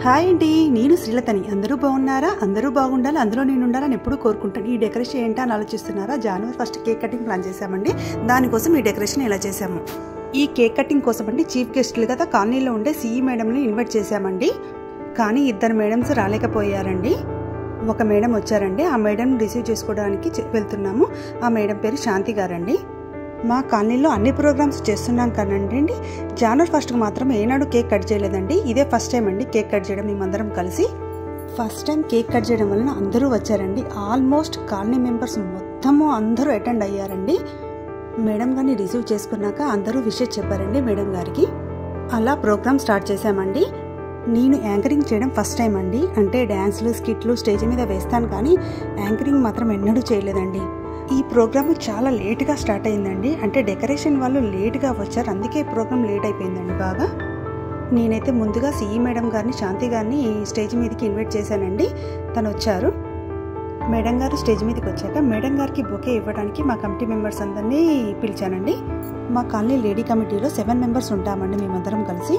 Hi అండి, నేను శ్రీలతని. అందరూ బాగున్నారా? అందరూ బాగుండాలి, అందులో నేను ఉండాలని ఎప్పుడూ కోరుకుంటాను. ఈ డెకరేషన్ ఏంటా అని ఆలోచిస్తున్నారా? జనవరి 1 కేక్ కటింగ్ ప్లాన్ చేశామండి. దానికోసం ఈ డెకరేషన్ ఇలా చేశాము. ఈ కేక్ కటింగ్ కోసం అండి చీఫ్ గెస్టులు కదా కాలనీలో ఉండే సిఈ మేడంని ఇన్వైట్ చేశామండి. కానీ 2 మేడమ్స్ రాలేకపోయారండి. ఒక మేడం వచ్చారండి. ఆ మేడం రిసీవ్ చేసుకోవడానికి వెళ్తున్నాము. ఆ మేడం పేరు శాంతి గారండి. మా కాలనీలో అన్ని ప్రోగ్రామ్స్ చేస్తున్నాం కానండి, జనవరి 1 మాత్రం ఏనాడు కేక్ కట్ చేయలేదండి. ఇదే ఫస్ట్ టైం అండి కేక్ కట్ చేయడం. మేమందరం కలిసి ఫస్ట్ టైం కేక్ కట్ చేయడం వలన అందరూ వచ్చారండి. ఆల్మోస్ట్ కాలనీ మెంబర్స్ మొత్తము అందరూ అటెండ్ అయ్యారండి. మేడం గారిని రిసీవ్ చేసుకున్నాక అందరూ విషెస్ చెప్పారండి మేడం గారికి. అలా ప్రోగ్రామ్ స్టార్ట్ చేశామండి. నేను యాంకరింగ్ చేయడం ఫస్ట్ టైం అండి. అంటే డ్యాన్స్లు, స్కిట్లు స్టేజ్ మీద వేస్తాను, కానీ యాంకరింగ్ మాత్రం ఎన్నడూ చేయలేదండి. ఈ ప్రోగ్రామ్ చాలా లేట్గా స్టార్ట్ అయిందండి. అంటే డెకరేషన్ వాళ్ళు లేట్గా వచ్చారు, అందుకే ప్రోగ్రామ్ లేట్ అయిపోయిందండి బాగా. నేనైతే ముందుగా సిఈ మేడం గారిని, శాంతి గారిని స్టేజ్ మీదకి ఇన్వైట్ చేశానండి. తను వచ్చారు. మేడం గారు స్టేజ్ మీదకి వచ్చాక మేడం గారికి బొకే ఇవ్వడానికి మా కమిటీ మెంబర్స్ అందరినీ పిలిచానండి. మా కాలనీ లేడీ కమిటీలో 7 మెంబర్స్ ఉంటామండి. మేమందరం కలిసి,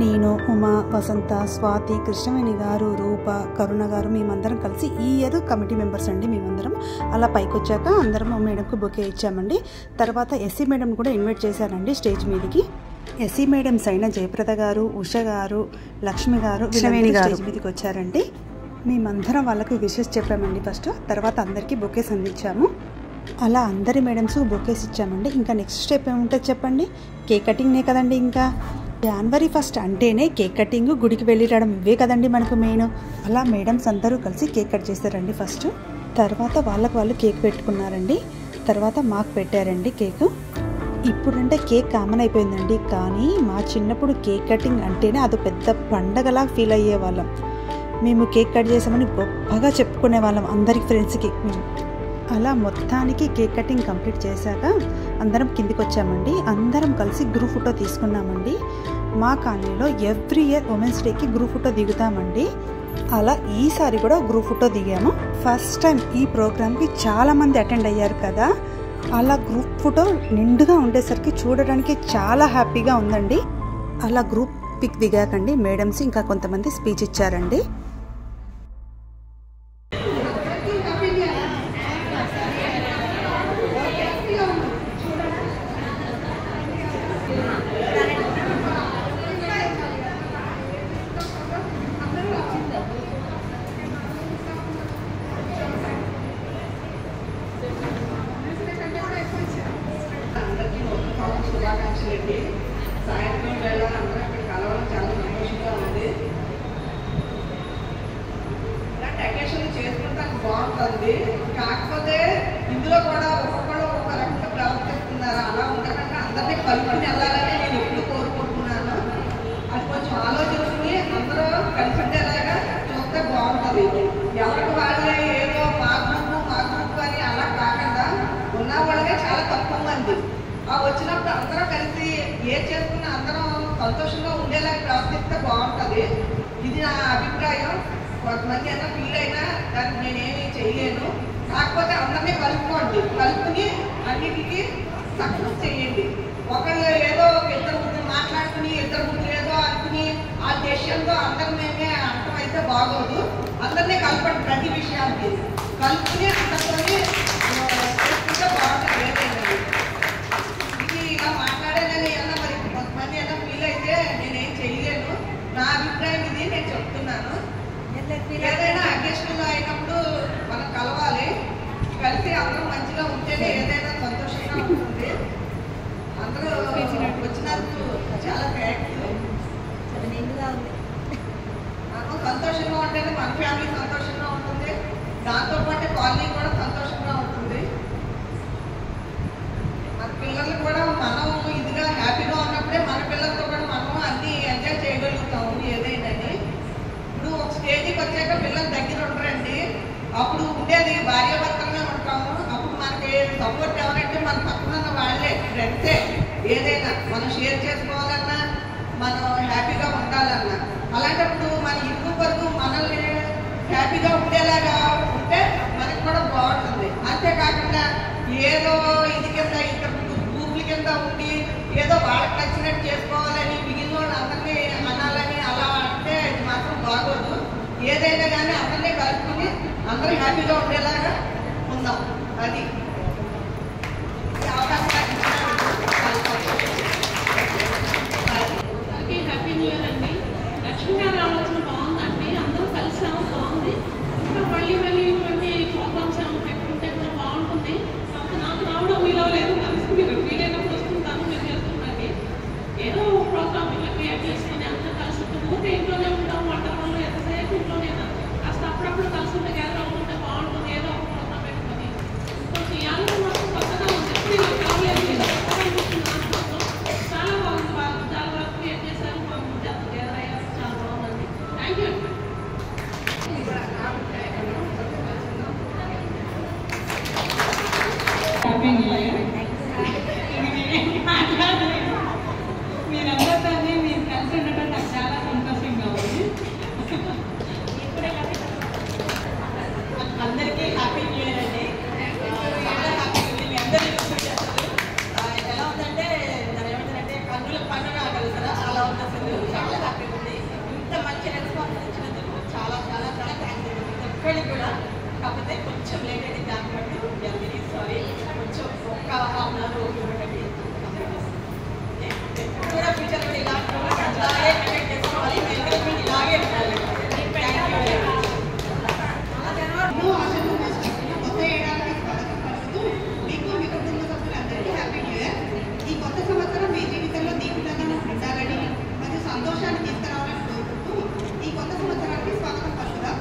నేను, ఉమా, వసంత, స్వాతి, కృష్ణవేణి గారు, రూప, కరుణ గారు, మేమందరం కలిసి ఈ ఇయర్ కమిటీ మెంబర్స్ అండి మేమందరం. అలా పైకి వచ్చాక అందరం మేడంకు బొకే ఇచ్చామండి. తర్వాత ఎస్సీ మేడం కూడా ఇన్వైట్ చేశానండి స్టేజ్ మీదకి. ఎస్సీ మేడమ్స్ అయిన జయప్రద గారు, ఉష గారు, లక్ష్మి గారు, కృష్ణవేణి గారు స్టేజ్ మీదకి వచ్చారండి. మేమందరం వాళ్ళకి విషెస్ చెప్పామండి ఫస్ట్. తర్వాత అందరికీ బొకేస్ అందించాము. అలా అందరి మేడమ్స్ బొకేస్ ఇచ్చామండి. ఇంకా నెక్స్ట్ స్టెప్ ఏముంటుంది చెప్పండి? కేక్ కటింగ్నే కదండి. ఇంకా జనవరి 1 అంటేనే కేక్ కటింగ్, గుడికి వెళ్ళి రావడం, ఇవే కదండి మనకు మెయిన్. అలా మేడమ్స్ అందరూ కలిసి కేక్ కట్ చేశారండి ఫస్ట్. తర్వాత వాళ్ళకు వాళ్ళు కేక్ పెట్టుకున్నారండి. తర్వాత మాకు పెట్టారండి కేక్. ఇప్పుడంటే కేక్ కామన్ అయిపోయిందండి, కానీ మా చిన్నప్పుడు కేక్ కటింగ్ అంటేనే అది పెద్ద పండగలా ఫీల్ అయ్యేవాళ్ళం. మేము కేక్ కట్ చేసామని గొప్పగా చెప్పుకునే వాళ్ళం అందరికి ఫ్రెండ్స్కి. అలా మొత్తానికి కేక్ కటింగ్ కంప్లీట్ చేశాక అందరం కిందికి వచ్చామండి. అందరం కలిసి గ్రూప్ ఫోటో తీసుకున్నామండి. మా కాలనీలో ఎవ్రీ ఇయర్ ఉమెన్స్ డేకి గ్రూప్ ఫోటో దిగుతామండి. అలా ఈసారి కూడా గ్రూప్ ఫోటో దిగాము. ఫస్ట్ టైం ఈ ప్రోగ్రామ్కి చాలామంది అటెండ్ అయ్యారు కదా. అలా గ్రూప్ ఫోటో నిండుగా ఉండేసరికి చూడడానికి చాలా హ్యాపీగా ఉందండి. అలా గ్రూప్ పిక్ దిగాకండి మేడమ్స్ ఇంకా కొంతమంది స్పీచ్ ఇచ్చారండి. సాయంత్రం వేళ అందరూ ఇక్కడ కలవడం చాలా సంతోషంగా ఉంది. ఇలాంటి అకేషన్ చేసుకుంటానికి బాగుంటుంది. కాకపోతే ఇందులో కూడా ఒక్కొక్కరు ఒక్కొక్క రకంగా ప్రవర్తిస్తున్నారు. అలా ఉండకుండా అందరినీ కలుపుకుని వెళ్ళాలని నేను ఎప్పుడు కోరుకుంటున్నాను. అది కొంచెం ఆలోచించుకుని అందరూ కలిసి ఉండేలాగా చూస్తే బాగుంటుంది. ఎవరికి వాళ్ళే ఏదో మా గ్రూప్ అని అలా కాకుండా ఉన్న వాళ్ళగా చాలా తక్కువ మంది వచ్చినప్పుడు అందరం కలిసి ఏం చేసుకున్నా అందరం సంతోషంగా ఉండేలాగా ప్రవర్తిస్తే బాగుంటుంది. ఇది నా అభిప్రాయం. కొంతమంది అయినా ఫీల్ అయినా దాన్ని నేనేమి చేయలేను. కాకపోతే అందరినీ కలుపుకుని అన్నిటికీ సక్సెస్ చేయండి. ఒకళ్ళు ఏదో ఇద్దరు ముగ్గురు మాట్లాడుకుని ఇద్దరు ముగ్గురు ఏదో అనుకుని ఆ డెసిషన్తో అందరినీ అర్థం అయితే బాగోదు. అందరినీ కలపండి. ప్రతి విషయానికి కలుపుకుని అందరితోని చేసుకుంటే బాగుంటుంది. ఏదైనా ఇలా మాట్లాడాలని అన్నా మరి కొంతమంది అయినా ఫీల్ అయితే నేనేం చేయలేను. నా అభిప్రాయం ఇది, నేను చెప్తున్నాను. ఏదైనా అకేషన్లో అయినప్పుడు మనం కలవాలి. కలిసి అందరూ మంచిగా ఉంటేనే ఏదైనా సంతోషంగా ఉంటుంది. అందరూ వచ్చినందుకు చాలా థ్యాంక్స్. నాకు సంతోషంగా ఉంటేనే మన ఫ్యామిలీ సంతోషంగా ఉంటుంది. దాంతోపాటు కాలనీ కూడా సంతోషంగా ఉంటుంది. మన పిల్లలు కూడా మనం ఇదిగా హ్యాపీగా ఉన్నప్పుడే మన పిల్లలతో కూడా మనం అన్ని ఎంజాయ్ చేయగలుగుతాము ఏదైనా. ఇప్పుడు ఒక స్టేజ్కి వచ్చాక పిల్లలు దగ్గర ఉంటారండి. అప్పుడు ఉండేది భార్యాభర్తలుగా ఉంటాము. అప్పుడు మనకి సపోర్ట్ ఎవరంటే మన పక్కన ఉన్న వాళ్ళే, ఫ్రెండ్సే. ఏదైనా మనం షేర్ చేసుకోవాలన్నా, మనం హ్యాపీగా ఉండాలన్నా, అలాంటప్పుడు మన ఇరుగు పొరుగు మనల్ని హ్యాపీగా ఉండేలాగా ఉంటే మనకి కూడా బాగుంటుంది. అంతేకాకుండా ఏదో ఇది కింద ఇద్దరు గ్రూపుల కింద ఉండి ఏదో వాళ్ళకి నచ్చినట్టు చేసుకోవాలని మిగిలిన వాళ్ళు అందరినీ అనాలని అలా అంటే ఇది మాత్రం ఏదైనా కానీ అందరినీ కలుపుకుని అందరూ హ్యాపీగా ఉండేలాగా ఉందాం. అది అవకాశం హ్యాపీ న్యూ ఇయర్ అండి. లక్ష్మీ గారి ఆలోచన బాగుందండి. అందరూ కలిసాము, బాగుంది. ఇంకా మళ్ళీ ఇటువంటి ప్రోగ్రామ్స్ ఏమైనా పెట్టుకుంటే కూడా బాగుంటుంది. నాకు రావడం మీలో లేదు, కలిసి మీరు వీలైనప్పుడు వస్తుంటాను, మీరు చేస్తుండండి. ఏదో ప్రోగ్రామ్ ఇలా క్రియేట్ చేసుకుని అందరూ కలిసి ఊరికే ఇంట్లోనే ఉంటాం, వంట పనులు ఎంతసేపు ఇంట్లోనే కాస్త అప్పుడప్పుడు కలిసి ఉంటే గ్యాదర్ అవుతుంటే బాగుంటుంది. ఏదో ఒక ప్రోగ్రామ్ పెట్టుకొని కొంచెం ఈ ఆలోచన మాత్రం కొత్తగా ఉంది. ఎప్పుడు ఇలా కాలేదు, చాలా బాగుంది. వాళ్ళు చాలా వరకు క్రియేట్ చేశారు, గ్యాదర్ అయ్యారు, చాలా బాగుందండి. Thank you. Happy new year. మీరందరితో మీరు కలిసి ఉండటం నాకు చాలా సంతోషంగా ఉంది. అందరికీ హ్యాపీ న్యూ ఇయర్ అండి. చాలా హ్యాపీ ఉంది. మీ అందరూ ఎలా ఉందంటే ఏమంటారంటే కన్నుల పండుగ కలుగుతారా అలా ఉంది. అసలు చాలా హ్యాపీ ఉంది. ఇంత మంచి రెస్పాన్స్ ఇచ్చినందుకు చాలా చాలా చాలా థ్యాంక్స్ అండి. ఒక్కడికి కూడా కాకపోతే కొంచెం లేట్ అయింది, దాన్ని బట్టి వెరీ సారీ. కొంచెం ఒక్క హాఫ్ అన్ అవర్ ఇవ్వకండి. కూడా ఫ్యూచర్ కూడా ఇలాంటి అలాగే కండక్ట్ చేసుకోవాలి. ఎంకరేజ్మెంట్ ఇలాగే ఉండాలి. ఎన్నో ఆశలు మోసుకొస్తున్న కొత్త ఏడాదికి స్వాగతం పలుకుతూ మీకు మీ కుటుంబ సభ్యులందరికీ హ్యాపీ న్యూ ఇయర్. ఈ కొత్త సంవత్సరం మీ జీవితంలో దీపితంగా ఉండాలని మరియు సంతోషాన్ని తీసుకురావాలని కోరుకుంటూ ఈ కొత్త సంవత్సరానికి స్వాగతం పలుకుదాం.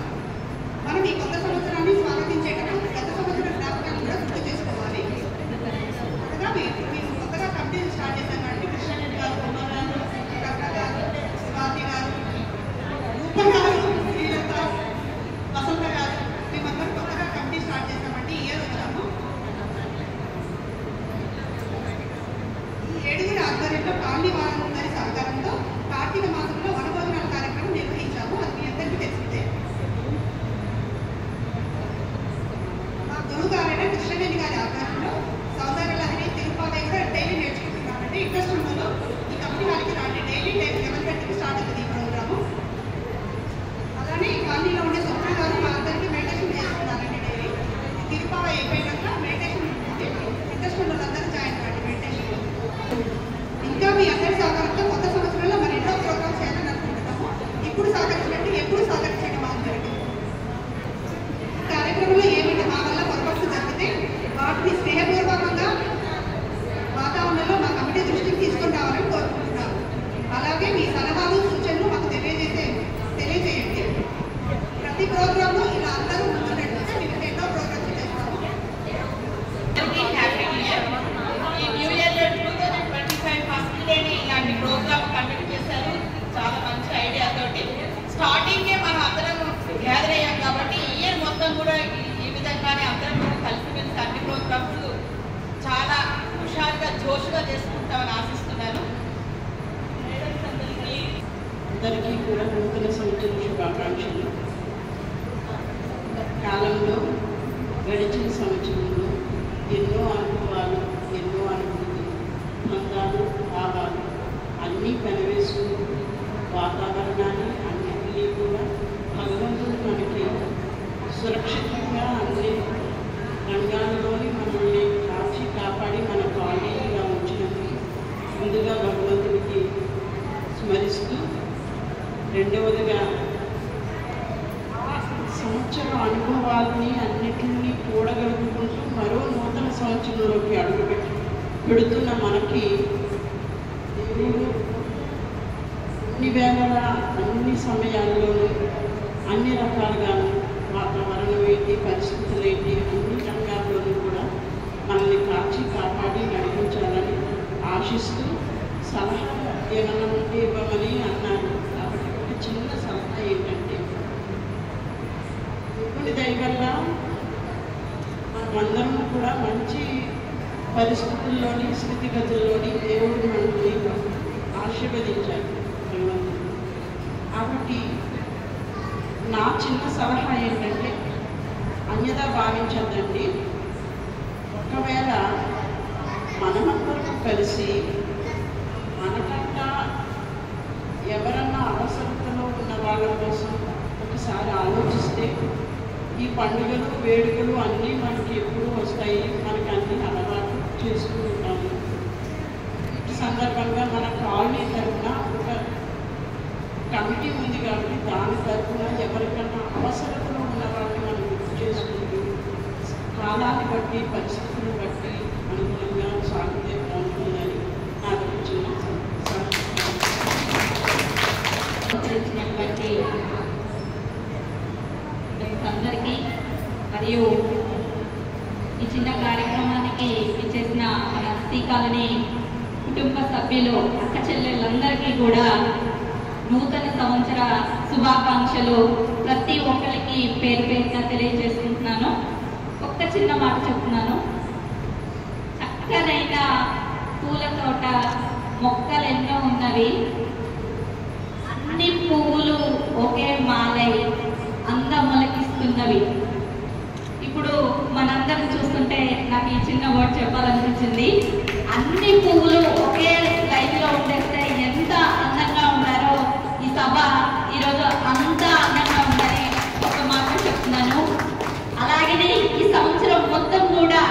మనం ఈ కొత్త సంవత్సరాన్ని స్వాగతించేటప్పుడు గత సంవత్సరం జ్ఞాపకాన్ని కూడా గుర్తు చేసుకోవాలి. అనగా మేము కొత్తగా కమిటీలు స్టార్ట్ చేశాం కాబట్టి కృష్ణారెడ్డి గారు, ఉమా గారు, కృష్ణ గారు, స్వాతి గారు, రూప గారు, శ్రీలత, వసంత గారు, మేమందరం కొత్తగా కమిటీ స్టార్ట్ చేశామండి. ఈ ఇయర్ వచ్చాము. ఈ 7 ఆధ్వర్యంలో కాలనీ వారందరి సహకారంతో కార్తీక మాసంలో వనభోజనాల కార్యక్రమం నిర్వహించాము. అది మీ అందరికీ తెలిసిందే. మా గురువు గారైన కృష్ణవేణి గారి ఆధ్వర్యంలో సౌందర్య లహరి, తిరుపాతి కూడా డైలీ నేర్చుకుంటున్నామంటే ఇంట్రెస్ట్ ఉన్నదో ఈ కమిటీ వాళ్ళకి రాండి. డైలీ 11:30కి స్టార్ట్ అవుతుంది ఈ ప్రోగ్రాము. అలానే ఈ కాలనీలో ఉండే స్వప్న గారు మా అందరికీ మెడిటేషన్ చేస్తున్నారండి. డైలీ తిరుపాతి అయిపోయినాక మెడిటేషన్ ఉంటుంది. ఇంట్రెస్ట్ ఉన్న వాళ్ళందరూ జాయిన్ కాండి మెడిటేషన్. ఇంకా మీ అందరి సహకారంతో కొత్త సంవత్సరంలో మరి ఎన్నో ప్రోగ్రామ్స్ చేయాలని అనుకుంటున్నాము. ఇప్పుడు సహకరించినట్టు ఎప్పుడు సహకరించండి మా అందరికీ. కార్యక్రమంలో ఏమిటి మా వల్ల పొరపాట్లు జరిగితే వాటిని స్నేహపూర్వకంగా వాతావరణంలో మా కమిటీ దృష్టికి తీసుకొని రావాలని కోరుకుంటున్నాము. అలాగే మీ సలహాలు, సూచనలు మాకు తెలియజేయండి. ప్రతి ప్రోగ్రాము ఇలా అందరూ ముందున్నట్టు మేము ఎన్నో ప్రోగ్రామ్స్ చేస్తాము. Happy new year. ఈ న్యూ ఇయర్ 2025 ఫస్ట్ డేని ఇలాంటి ప్రోగ్రామ్ కండక్ట్ చేశారు. చాలా మంచి ఐడియా తోటి స్టార్టింగే మనం అందరం గ్యాదర్ అయ్యాం కాబట్టి ఈ ఇయర్ మొత్తం కూడా ఈ విధంగానే అందరం కూడా కలిసిమెలిసి అన్ని ప్రోగ్రామ్స్ చాలా హుషారుగా జోషుగా చేసుకుంటామని ఆశిస్తున్నాను. అందరికీ కూడా నూతన సంవత్సర శుభాకాంక్షలు. కాలంలో గడిచిన సంవత్సరంలో ఎన్నో అనుభవాలు, ఎన్నో అనుభూతులు, అందాలు, భావాలు అన్నీ పెనవేసుకుంటూ వాతావరణాన్ని అన్నింటినీ కూడా భగవంతుడు మనకి సురక్షితంగా అన్ని రంగాల్లోని మనల్ని కాచి కాపాడి మన కాలనీగా ఉంచినందుకు ముందుగా భగవంతుడికి స్మరిస్తూ, రెండవదిగా సంవత్సరం అనుభవాలని అన్నిటినీ కూడగలుపుకుంటూ మరో నూతన సంవత్సరంలోకి పెడుతున్న మనకి దేవుడు అన్ని వేళలా అన్ని సమయాల్లోనూ అన్ని రకాలుగాను వాతావరణం ఏంటి, పరిస్థితులు ఏంటి, అన్ని రంగాల్లోనూ కూడా మనల్ని కాచి కాపాడి నడిపించాలని ఆశిస్తూ సలహా ఏమన్నా ఉంటే ఇవ్వమని అన్నారు. కాబట్టి ఒక చిన్న సలహా ఏంటంటే, దేవుడి దయ వల్ల మనమందరం కూడా మంచి పరిస్థితుల్లోని, స్థితిగతుల్లోని దేవుడు మనల్ని ఆశీర్వదించారు భగవంతుడు. కాబట్టి నా చిన్న సలహా ఏంటంటే, అన్యదా భావించద్దండి. ఒకవేళ మనమందరం కలిసి మనకన్నా ఎవరన్నా అవసరతలో ఉన్న వాళ్ళ కోసం ఒకసారి ఆలోచించాలి. వస్తే ఈ పండుగలు వేడుకలు అన్నీ మనకి ఎప్పుడు వస్తాయి, మనకి అన్ని అలవాటు చేస్తూ ఉంటాము. ఈ సందర్భంగా మన కాలనీ తరఫున ఒక కమిటీ ఉంది కాబట్టి దాని తరఫున ఎవరికన్నా అవసరతలో ఉన్న వాళ్ళని మనం గుర్తు చేసుకుంటూ కాలాన్ని బట్టి పరిస్థితులను బట్టి అనుగుణంగా సాగితే బాగుంటుందని నాకు వచ్చిన అందరికీ మరియు ఈ చిన్న కార్యక్రమానికి ఇచ్చేసిన మన శ్రీకాళని కుటుంబ సభ్యులు అక్క చెల్లెళ్ళందరికీ కూడా నూతన సంవత్సర శుభాకాంక్షలు ప్రతి ఒక్కరికి పేరు పేరుగా తెలియజేసుకుంటున్నాను. ఒక్క చిన్న మాట చెప్తున్నాను. చక్కనైన పూల తోట మొక్కలు ఎన్నో ఉన్నవి, అన్ని పువ్వులు ఒకే మాలై అందములకిస్తున్నవి. ఇప్పుడు మనందరం చూస్తుంటే నాకు ఈ చిన్న వర్డ్ చెప్పాలనిపించింది. అన్ని పువ్వులు ఒకే లైన్లో ఉండేస్తే ఎంత అందంగా ఉంటారో ఈ సభ ఈరోజు అంత అందంగా ఉందని ఒక మాట చెప్తున్నాను. అలాగనే ఈ సంవత్సరం మొత్తం కూడా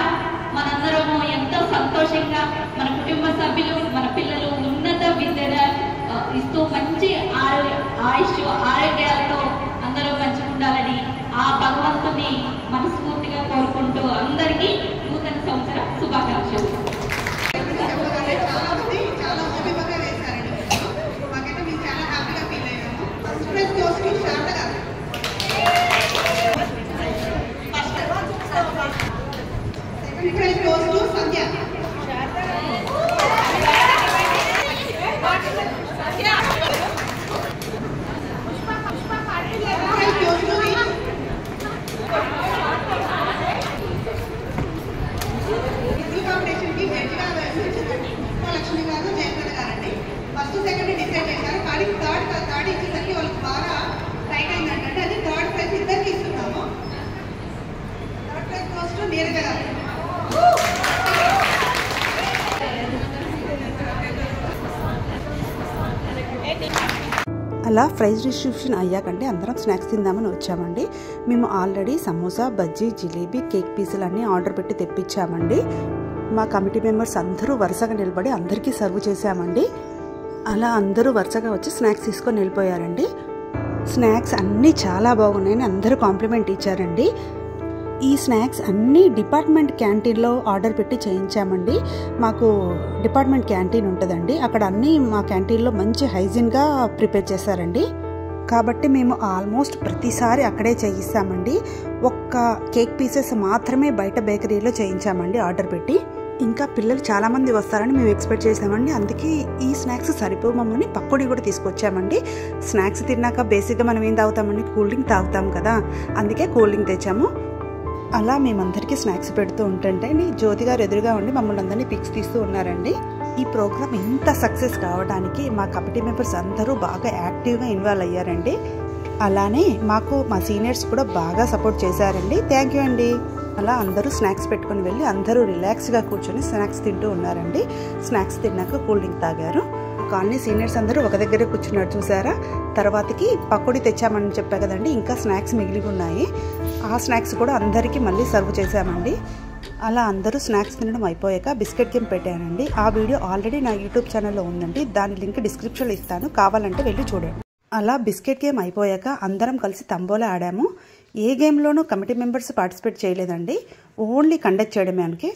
మనందరము ఎంతో సంతోషంగా మన కుటుంబ సభ్యులు మన పిల్లలు ఉన్నత విద్యను ఇస్తూ మంచి ఆయుష్ ఆరోగ్యాలతో అందరూ పంచుకుంటారని ఆ భగవంతుని మనస్ఫూర్తిగా కోరుకుంటూ అందరికీ నూతన సంవత్సర శుభాకాంక్షలు. చాలా మంది చాలా ఓపికగా వేశారండి. మాకైతే మేము చాలా హ్యాపీగా ఫీల్ అయ్యాము. ఫస్ట్ ప్రైజ్ కోసుకి శారద గారు, సెకండ్ ప్రైజ్ కోసు సంధ్య, కాంపిటీషన్కి జడ్జిగా లక్ష్మి గారు జయప్రద గారండి. ఫస్ట్ సెకండ్ డిసైడ్ చేశారు, కానీ థర్డ్ ఇచ్చేసరికి వాళ్ళకి బాగా టైట్ అయిందంటే అది థర్డ్ ప్రైజ్ ఇద్దరికి ఇస్తున్నాము. థర్డ్ ప్రైజ్ ఫస్ట్ నీరజ గారు. అలా ప్రైజ్ డిస్ట్రిబ్యూషన్ అయ్యాకంటే అందరం స్నాక్స్ తిందామని వచ్చామండి. మేము ఆల్రెడీ సమోసా, బజ్జీ, జిలేబీ, కేక్ పీసులు అన్నీ ఆర్డర్ పెట్టి తెప్పించామండి. మా కమిటీ మెంబర్స్ అందరూ వరుసగా నిలబడి అందరికీ సర్వ్ చేశామండి. అలా అందరూ వరుసగా వచ్చి స్నాక్స్ తీసుకొని వెళ్ళిపోయారండి. స్నాక్స్ అన్నీ చాలా బాగున్నాయని అందరూ కాంప్లిమెంట్ ఇచ్చారండి. ఈ స్నాక్స్ అన్నీ డిపార్ట్మెంట్ క్యాంటీన్లో ఆర్డర్ పెట్టి చేయించామండి. మాకు డిపార్ట్మెంట్ క్యాంటీన్ ఉంటుందండి, అక్కడ అన్నీ మా క్యాంటీన్లో మంచి హైజీన్గా ప్రిపేర్ చేశారండి. కాబట్టి మేము ఆల్మోస్ట్ ప్రతిసారి అక్కడే చేయిస్తామండి. ఒక్క కేక్ పీసెస్ మాత్రమే బయట బేకరీలో చేయించామండి ఆర్డర్ పెట్టి. ఇంకా పిల్లలు చాలామంది వస్తారని మేము ఎక్స్పెక్ట్ చేసామండి. అందుకే ఈ స్నాక్స్ సరిపోమని పకోడీ కూడా తీసుకొచ్చామండి. స్నాక్స్ తిన్నాక బేసిక్గా మనం ఏం తాగుతామండి, కూల్ డ్రింక్ తాగుతాం కదా, అందుకే కూల్ డ్రింక్ తెచ్చాము. అలా మేమందరికీ స్నాక్స్ పెడుతూ ఉంటుంటే జ్యోతి గారు ఎదురుగా ఉండి మమ్మల్ని అందరినీ పిక్స్ తీస్తూ ఉన్నారండి. ఈ ప్రోగ్రామ్ ఇంత సక్సెస్ కావడానికి మా కమిటీ మెంబర్స్ అందరూ బాగా యాక్టివ్గా ఇన్వాల్వ్ అయ్యారండి. అలానే మాకు మా సీనియర్స్ కూడా బాగా సపోర్ట్ చేశారండి. థ్యాంక్ యూ అండి. అలా అందరూ స్నాక్స్ పెట్టుకుని వెళ్ళి అందరూ రిలాక్స్గా కూర్చొని స్నాక్స్ తింటూ ఉన్నారండి. స్నాక్స్ తిన్నాక కూల్ డ్రింక్ తాగారు. కాలనీ సీనియర్స్ అందరూ ఒక దగ్గరే కూర్చున్నారు చూసారా. తర్వాతకి పకోడీ తెచ్చామని చెప్పా కదండి, ఇంకా స్నాక్స్ మిగిలి ఉన్నాయి. ఆ స్నాక్స్ కూడా అందరికీ మళ్ళీ సర్వ్ చేశామండి. అలా అందరూ స్నాక్స్ తినడం అయిపోయాక బిస్కెట్ గేమ్ పెట్టానండి. ఆ వీడియో ఆల్రెడీ నా యూట్యూబ్ ఛానల్లో ఉందండి, దాని లింక్ డిస్క్రిప్షన్లో ఇస్తాను, కావాలంటే వెళ్ళి చూడండి. అలా బిస్కెట్ గేమ్ అయిపోయాక అందరం కలిసి తంబోలా ఆడాము. ఏ గేమ్లోనూ కమిటీ మెంబర్స్ పార్టిసిపేట్ చేయలేదండి, ఓన్లీ కండక్ట్ చేయడమే. అందుకే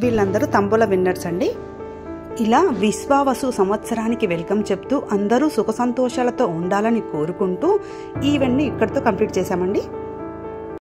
వీళ్ళందరూ తంబోలా విన్నర్స్ అండి. ఇలా విశ్వావసు సంవత్సరానికి వెల్కమ్ చెప్తూ అందరూ సుఖ సంతోషాలతో ఉండాలని కోరుకుంటూ ఈవెంట్ని ఇక్కడితో కంప్లీట్ చేశామండి.